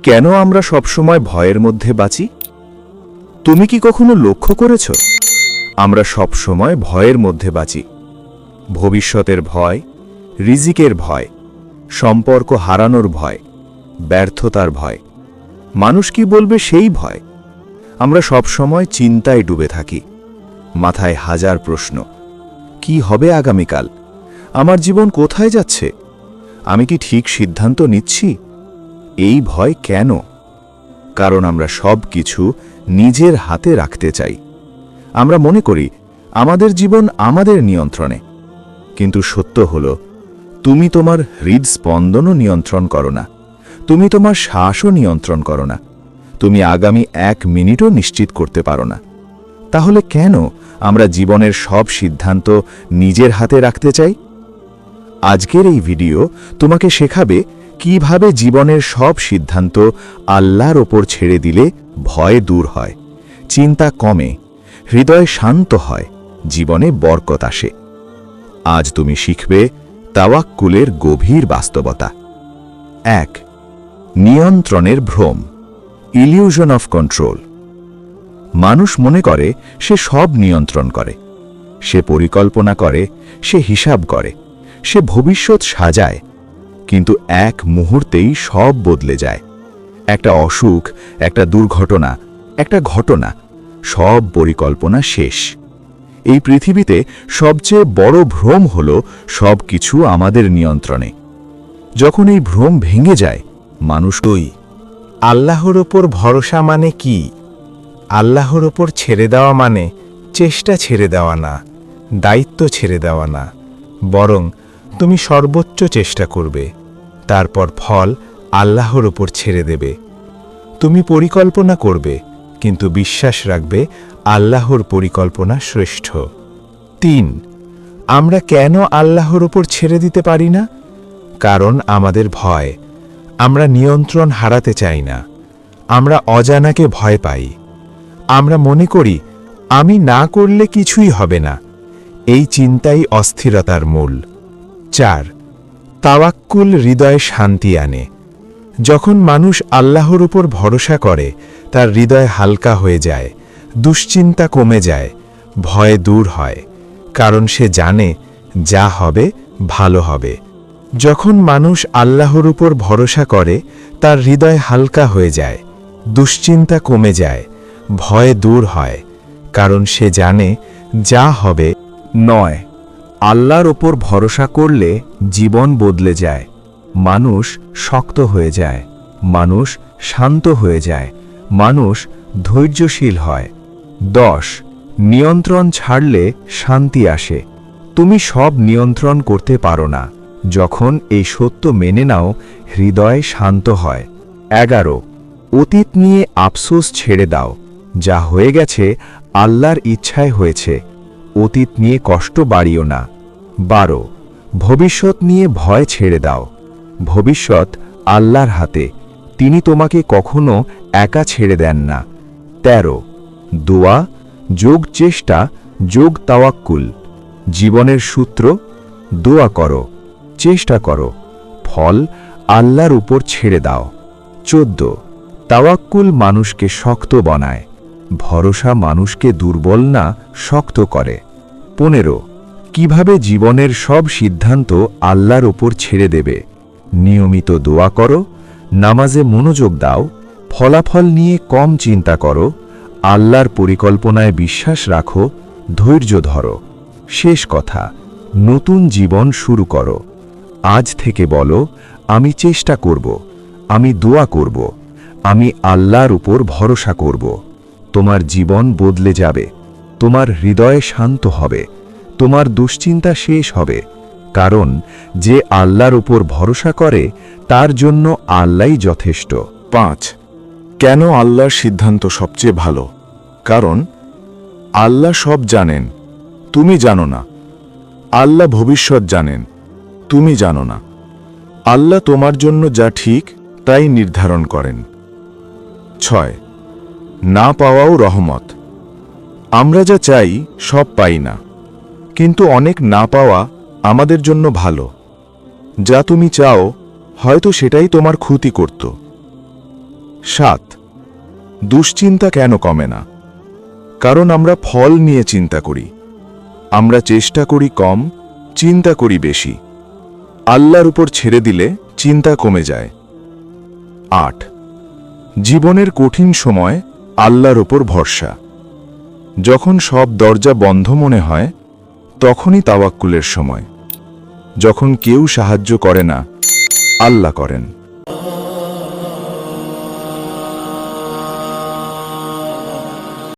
কেন আমরা সবসময় ভয়ের মধ্যে বাঁচি? তুমি কি কখনো লক্ষ্য করেছ? আমরা সবসময় ভয়ের মধ্যে বাঁচি। ভবিষ্যতের ভয়, রিজিকের ভয়, সম্পর্ক হারানোর ভয়, ব্যর্থতার ভয়, মানুষ কি বলবে সেই ভয়। আমরা সবসময় চিন্তায় ডুবে থাকি। মাথায় হাজার প্রশ্ন। কি হবে আগামীকাল? আমার জীবন কোথায় যাচ্ছে? আমি কি ঠিক সিদ্ধান্ত নিচ্ছি? এই ভয় কেন? কারণ আমরা সব কিছু নিজের হাতে রাখতে চাই। আমরা মনে করি আমাদের জীবন আমাদের নিয়ন্ত্রণে। কিন্তু সত্য হলো, তুমি তোমার হৃদস্পন্দনও নিয়ন্ত্রণ করো না, তুমি তোমার শ্বাসও নিয়ন্ত্রণ করো না, তুমি আগামী 1 মিনিটও নিশ্চিত করতে পারো না। তাহলে কেন আমরা জীবনের সব সিদ্ধান্ত নিজের হাতে রাখতে চাই? আজকের এই ভিডিও তোমাকে শেখাবে কিভাবে জীবনের সব সিদ্ধান্ত আল্লাহর ওপর ছেড়ে দিলে ভয় দূর হয়, চিন্তা কমে, হৃদয় শান্ত হয়, জীবনে বরকত আসে। আজ তুমি শিখবে তাওয়াক্কুলের গভীর বাস্তবতা। 1. নিয়ন্ত্রণের ভ্রম, ইলিউশন অফ কন্ট্রোল। মানুষ মনে করে সে সব নিয়ন্ত্রণ করে, সে পরিকল্পনা করে, সে হিসাব করে, সে ভবিষ্যৎ সাজায়, কিন্তু এক মুহূর্তেই সব বদলে যায়। একটা অসুখ, একটা দুর্ঘটনা, একটা ঘটনা, সব পরিকল্পনা শেষ। এই পৃথিবীতে সবচেয়ে বড় ভ্রম হল সব কিছু আমাদের নিয়ন্ত্রণে। যখন এই ভ্রম ভেঙে যায়, মানুষ আল্লাহর ওপর ভরসা মানে কি? আল্লাহর ওপর ছেড়ে দেওয়া মানে চেষ্টা ছেড়ে দেওয়া না, দায়িত্ব ছেড়ে দেওয়া না, বরং তুমি সর্বোচ্চ চেষ্টা করবে, তারপর ফল আল্লাহর ওপর ছেড়ে দেবে। তুমি পরিকল্পনা করবে, কিন্তু বিশ্বাস রাখবে আল্লাহর পরিকল্পনা শ্রেষ্ঠ। 3. আমরা কেন আল্লাহর ওপর ছেড়ে দিতে পারি না? কারণ আমাদের ভয়। আমরা নিয়ন্ত্রণ হারাতে চাই না। আমরা অজানাকে ভয় পাই। আমরা মনে করি আমি না করলে কিছুই হবে না। এই চিন্তাই অস্থিরতার মূল। 4. তাওয়াক্কুল হৃদয়ে শান্তি আনে। যখন মানুষ আল্লাহর উপর ভরসা করে, তার হৃদয় হালকা হয়ে যায়, দুশ্চিন্তা কমে যায়, ভয় দূর হয়, কারণ সে জানে যা হবে ভালো হবে। যখন মানুষ আল্লাহর উপর ভরসা করে, তার হৃদয় হালকা হয়ে যায়, দুশ্চিন্তা কমে যায়, ভয় দূর হয়, কারণ সে জানে যা হবে। 9. আল্লাহর ওপর ভরসা করলে জীবন বদলে যায়। মানুষ শক্ত হয়ে যায়, মানুষ শান্ত হয়ে যায়, মানুষ ধৈর্যশীল হয়। 10. নিয়ন্ত্রণ ছাড়লে শান্তি আসে। তুমি সব নিয়ন্ত্রণ করতে পারো না। যখন এই সত্য মেনে নাও, হৃদয় শান্ত হয়। 11. অতীত নিয়ে আফসোস ছেড়ে দাও। যা হয়ে গেছে আল্লাহর ইচ্ছায় হয়েছে, অতীত নিয়ে কষ্ট বাড়িও না। 12. ভবিষ্যৎ নিয়ে ভয় ছেড়ে দাও। ভবিষ্যৎ আল্লাহর হাতে, তিনি তোমাকে কখনো একা ছেড়ে দেন না। 13. দোয়া যোগ চেষ্টা যোগ তাওয়াক্কুল। জীবনের সূত্র: দোয়া করো, চেষ্টা করো, ফল আল্লাহর উপর ছেড়ে দাও। 14. তাওয়াক্কুল মানুষকে শক্ত বানায়, ভরসা মানুষকে দুর্বল না শক্ত করে। 15. কিভাবে জীবনের সব সিদ্ধান্ত আল্লাহর ওপর ছেড়ে দেবে? নিয়মিত দোয়া করো, নামাজে মনোযোগ দাও, ফলাফল নিয়ে কম চিন্তা করো, আল্লাহর পরিকল্পনায় বিশ্বাস রাখো, ধৈর্য ধরো। শেষ কথা, নতুন জীবন শুরু করো। আজ থেকে বলো, আমি চেষ্টা করব, আমি দোয়া করব, আমি আল্লাহর উপর ভরসা করব। তোমার জীবন বদলে যাবে, তোমার হৃদয় শান্ত হবে, তোমার দুশ্চিন্তা শেষ হবে, কারণ যে আল্লাহর উপর ভরসা করে তার জন্য আল্লাহই যথেষ্ট। 5. কেন আল্লাহর সিদ্ধান্ত সবচেয়ে ভালো? কারণ আল্লাহ সব জানেন, তুমি জানো না। আল্লাহ ভবিষ্যৎ জানেন, তুমি জানো না। আল্লাহ তোমার জন্য যা ঠিক তাই নির্ধারণ করেন। 6. না পাওয়াও রহমত। আমরা যা চাই সব পাই না, কিন্তু অনেক না পাওয়া আমাদের জন্য ভালো। যা তুমি চাও হয়তো সেটাই তোমার ক্ষতি করত। 7 দুশ্চিন্তা কেন কমে না? কারণ আমরা ফল নিয়ে চিন্তা করি। আমরা চেষ্টা করি কম, চিন্তা করি বেশি। আল্লাহর উপর ছেড়ে দিলে চিন্তা কমে যায়। 8 জীবনের কঠিন সময় আল্লাহর উপর ভরসা। যখন সব দরজা বন্ধ মনে হয় তখনই তাওয়াক্কুলের সময়। যখন কেউ সাহায্য করে না, আল্লাহ করেন।